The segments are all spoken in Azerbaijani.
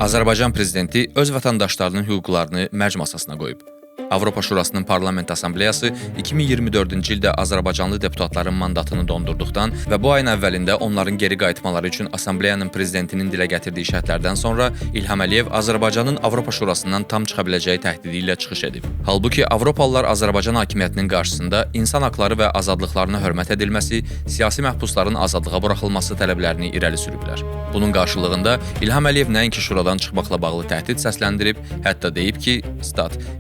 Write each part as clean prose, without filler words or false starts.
Azərbaycan prezidenti öz vətəndaşlarının hüquqlarını mərc masasına qoyub. Avropa Şurasının Parlament Assambleyası 2024-cü ildə Azərbaycanlı deputatların mandatını dondurduqdan və bu ayın əvvəlində onların geri qayıtmaları üçün Assambleyanın prezidentinin dilə gətirdiyi şərtlərdən sonra İlham Əliyev Azərbaycanın Avropa Şurasından tam çıxa biləcəyi təhdidi ilə çıxış edib. Halbuki Avropalılar Azərbaycan hakimiyyətinin qarşısında insan haqları və azadlıqlarına hörmət edilməsi, siyasi məhbusların azadlığa buraxılması tələblərini irəli sürüblər. Bunun qarşılığında İlham Əliyev nəinki Şuradan çıxmaqla bağlı təhdid səsləndirib, hətta deyib ki,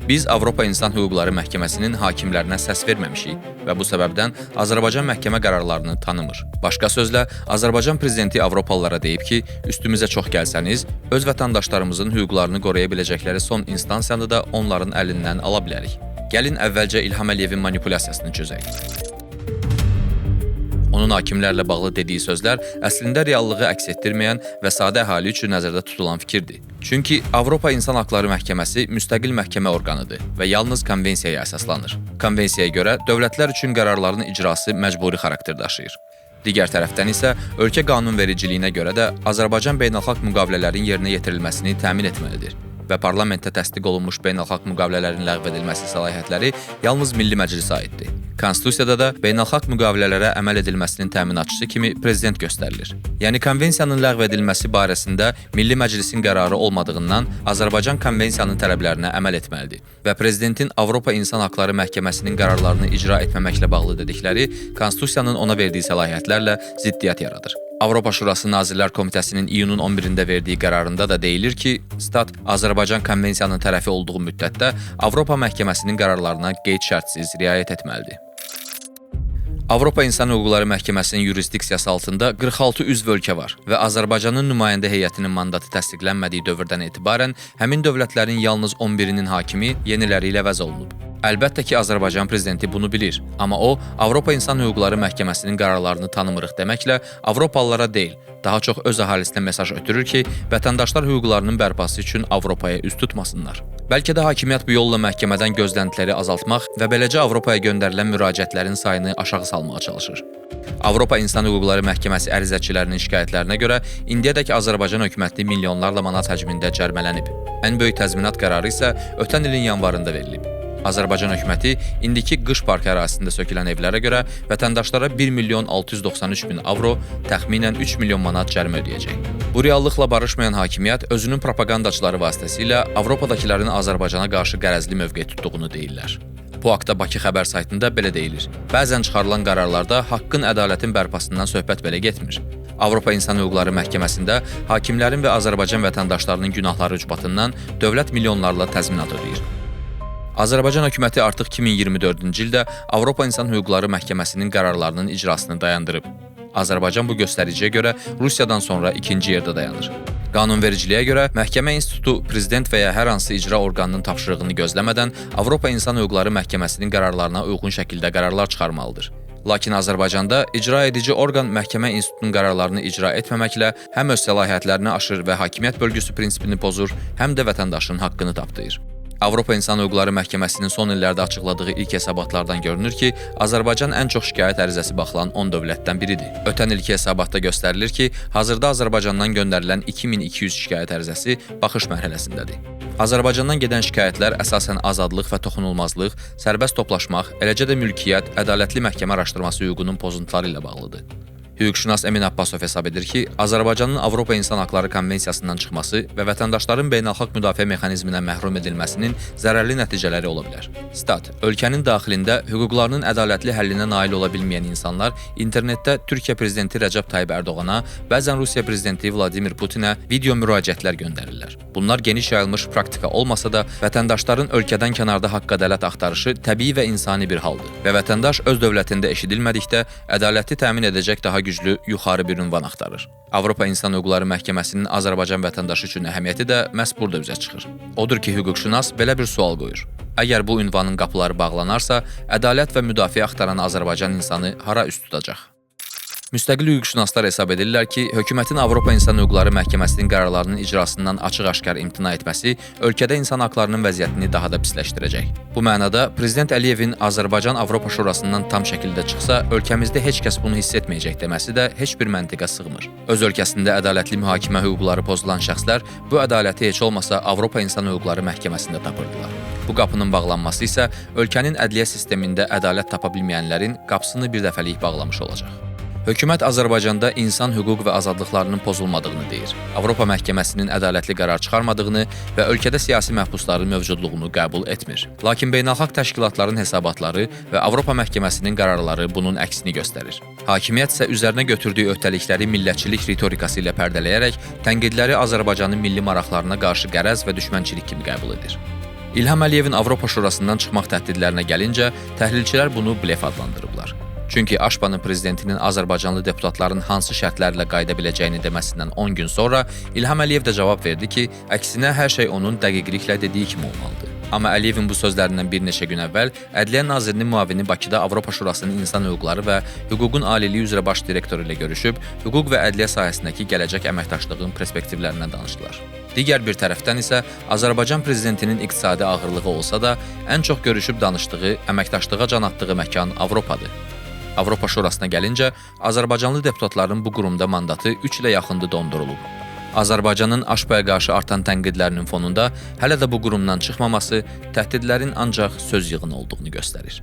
biz Avropa İnsan Hüquqları Məhkəməsinin hakimlərinə səs verməmişik və bu səbəbdən Azərbaycan məhkəmə qərarlarını tanımır. Başqa sözlə, Azərbaycan prezidenti Avropalılara deyib ki, üstümüzə çox gəlsəniz, öz vətəndaşlarımızın hüquqlarını qoruya biləcəkləri son instansiyanı da onların əlindən ala bilərik. Gəlin əvvəlcə İlham Əliyevin manipulyasiyasını çözək. Onun hakimlərlə bağlı dediyi sözlər əslində reallığı əks etdirməyən və sadə əhali üçün nəzərdə tutulan fikirdir. Çünki Avropa İnsan Haqları Məhkəməsi müstəqil məhkəmə orqanıdır və yalnız konvensiyaya əsaslanır. Konvensiyaya görə dövlətlər üçün qərarların icrası məcburi xarakter daşıyır. Digər tərəfdən isə ölkə qanunvericiliyinə görə də Azərbaycan beynəlxalq müqavilələrin yerinə yetirilməsini təmin etməlidir və parlamentdə təsdiq olunmuş beynəlxalq müqavilələrin ləğv edilməsi səlahiyyətləri yalnız Milli Məclisə aiddir. Konstitusiyada da beynəlxalq müqavilələrə əməl edilməsinin təminatçısı kimi prezident göstərilir. Yəni konvensiyanın ləğv edilməsi barəsində Milli Məclisin qərarı olmadığından Azərbaycan konvensiyanın tələblərinə əməl etməlidir və prezidentin Avropa İnsan Haqları Məhkəməsinin qərarlarını icra etməməklə bağlı dedikləri Konstitusiyanın ona verdiyi səlahiyyətlərlə ziddiyyət yaradır. Avropa Şurası Nazirlər Komitəsinin iyunun 11-də verdiyi qərarında da deyilir ki, Azərbaycan konvensiyanın tərəfi olduğu müddətdə Avropa Məhkəməsinin qərarlarına qeyd şərtsiz riayət etməlidir. Avropa İnsan Hüquqları Məhkəməsinin yurisdiksiyası altında 46 üzv ölkə var və Azərbaycanın nümayəndə heyətinin mandatı təsdiqlənmədiyi dövrdən etibarən həmin dövlətlərin yalnız 11-nin hakimi yeniləri ilə əvəz olunub. Əlbəttə ki, Azərbaycan prezidenti bunu bilir, amma o, Avropa İnsan Hüquqları Məhkəməsinin qərarlarını tanımırıq deməklə Avropalılara deyil, daha çox öz əhalisinə mesaj ötürür ki, vətəndaşlar hüquqlarının bərpası üçün Avropaya üz tutmasınlar. Bəlkə də hakimiyyət bu yolla məhkəmədən gözləntiləri azaltmaq və beləcə Avropaya göndərilən müraciətlərin sayını aşağı salmağa çalışır. Avropa İnsan Hüquqları Məhkəməsi ərizəçilərinin şikayətlərinə görə indiyədək Azərbaycan hökuməti milyonlarla manat həcmində cərmələnib. Ən böyük təzminat qərarı isə ötən ilin yanvarında verilib. Azərbaycan hökuməti indiki qış parkı ərazisində sökülən evlərə görə vətəndaşlara 1 milyon 693 min avro, təxminən 3 milyon manat cərimə ödəyəcək. Bu reallıqla barışmayan hakimiyyət özünün propagandaçıları vasitəsilə Avropadakıların Azərbaycana qarşı qərəzli mövqe tutduğunu deyirlər. Bu haqda Bakı xəbər saytında belə deyilir. Bəzən çıxarılan qərarlarda haqqın, ədalətin bərpasından söhbət belə getmir. Avropa İnsan Hüquqları Məhkəməsində hakimlərin və Azərbaycan vətəndaşlarının günahları ucbatından dövlət milyonlarla təzminat ödəyir. Azərbaycan hökuməti artıq 2024-cü ildə Avropa İnsan Hüquqları Məhkəməsinin qərarlarının icrasını dayandırıb. Azərbaycan bu göstəriciyə görə Rusiyadan sonra ikinci yerdə dayanır. Qanunvericiliyə görə məhkəmə institutu prezident və ya hər hansı icra orqanının tapşırığını gözləmədən Avropa İnsan Hüquqları Məhkəməsinin qərarlarına uyğun şəkildə qərarlar çıxarmalıdır. Lakin Azərbaycanda icra edici orqan məhkəmə institutunun qərarlarını icra etməməklə həm öz səlahiyyətlərini aşır və hakimiyyət bölgüsü prinsipini pozur, həm də vətəndaşın haqqını tapdıyır. Avropa İnsan Hüquqları Məhkəməsinin son illərdə açıqladığı ilk hesabatlardan görünür ki, Azərbaycan ən çox şikayət ərizəsi baxılan 10 dövlətdən biridir. Ötən ilki hesabatda göstərilir ki, hazırda Azərbaycandan göndərilən 2200 şikayət ərizəsi baxış mərhələsindədir. Azərbaycandan gedən şikayətlər əsasən azadlıq və toxunulmazlıq, sərbəst toplaşmaq, eləcə də mülkiyyət, ədalətli məhkəmə araşdırması hüququnun pozuntuları ilə bağlıdır. Hüquqşünas Emin Abbasov hesab edir ki, Azərbaycanın Avropa İnsan Haqları Konvensiyasından çıxması və vətəndaşların beynəlxalq müdafiə mexanizminə məhrum edilməsinin zərərli nəticələri ola bilər. Ölkənin daxilində hüquqlarının ədalətli həllinə nail ola bilməyən insanlar internetdə Türkiyə prezidenti Rəcəb Tayyib Ərdoğana, bəzən Rusiya prezidenti Vladimir Putinə video müraciətlər göndərirlər. Bunlar geniş yayılmış praktika olmasa da, vətəndaşların ölkədən kənarda haqq-ədalət axtarışı təbii və insani bir haldır və vətəndaş öz dövlətində eşidilmədikdə ədaləti təmin edəcək daha güclü, yuxarı bir ünvan axtarır. Avropa İnsan Hüquqları Məhkəməsinin Azərbaycan vətəndaşı üçün əhəmiyyəti də məhz burada üzə çıxır. Odur ki, hüquqşünas belə bir sual qoyur. Əgər bu ünvanın qapıları bağlanarsa, ədalət və müdafiə axtaran Azərbaycan insanı hara üst tutacaq? Müstəqil hüquqşünaslar hesab edirlər ki, hökumətin Avropa İnsan Hüquqları Məhkəməsinin qərarlarının icrasından açıq-aşkar imtina etməsi ölkədə insan haqlarının vəziyyətini daha da pisləşdirəcək. Bu mənada Prezident Əliyevin Azərbaycan Avropa Şurasından tam şəkildə çıxsa, ölkəmizdə heç kəs bunu hiss etməyəcək deməsi də heç bir məntiqə sığmır. Öz ölkəsində ədalətli mühakimə hüquqları pozulan şəxslər bu ədaləti heç olmasa Avropa İnsan Hüquqları Məhkəməsində tapırdılar. Bu qapının bağlanması isə ölkənin ədliyyə sistemində ədalət tapa bilməyənlərin qapısını bir dəfəlik bağlamış olacaq. Hökumət Azərbaycanda insan hüquq və azadlıqlarının pozulmadığını deyir. Avropa Məhkəməsinin ədalətli qərar çıxarmadığını və ölkədə siyasi məhbusların mövcudluğunu qəbul etmir. Lakin beynəlxalq təşkilatların hesabatları və Avropa Məhkəməsinin qərarları bunun əksini göstərir. Hakimiyyət isə üzərinə götürdüyü öhdəlikləri millətçilik ritorikası ilə pərdələyərək tənqidləri Azərbaycanın milli maraqlarına qarşı qərəz və düşmənçilik kimi qəbul edir. İlham Əliyevin Avropa Şurasından çıxmaq təhdidlərinə gəlincə, təhlilçilər bunu blef adlandırıblar. Çünki Aşpanın prezidentinin Azərbaycanlı deputatların hansı şərtlərlə qayıda biləcəyini deməsindən 10 gün sonra İlham Əliyev də cavab verdi ki, əksinə hər şey onun dəqiqliklə dediyi kimi olmalıdır. Amma Əliyevin bu sözlərindən bir neçə gün əvvəl Ədliyyə Nazirinin müavini Bakıda Avropa Şurasının İnsan Hüquqları və Hüququn Aliliyi üzrə baş direktoru ilə görüşüb, hüquq və ədliyyə sahəsindəki gələcək əməkdaşlığın perspektivlərindən danışdılar. Digər bir tərəfdən isə Azərbaycan prezidentinin iqtisadi ağırlığı olsa da, ən çox görüşüb danışdığı, əməkdaşlığa can atdığı məkan Avropadır. Avropa Şurasına gəlincə, Azərbaycanlı deputatların bu qurumda mandatı 3 ilə yaxındır dondurulub. Azərbaycanın Aşpaya qarşı artan tənqidlərinin fonunda hələ də bu qurumdan çıxmaması təhdidlərin ancaq söz yığını olduğunu göstərir.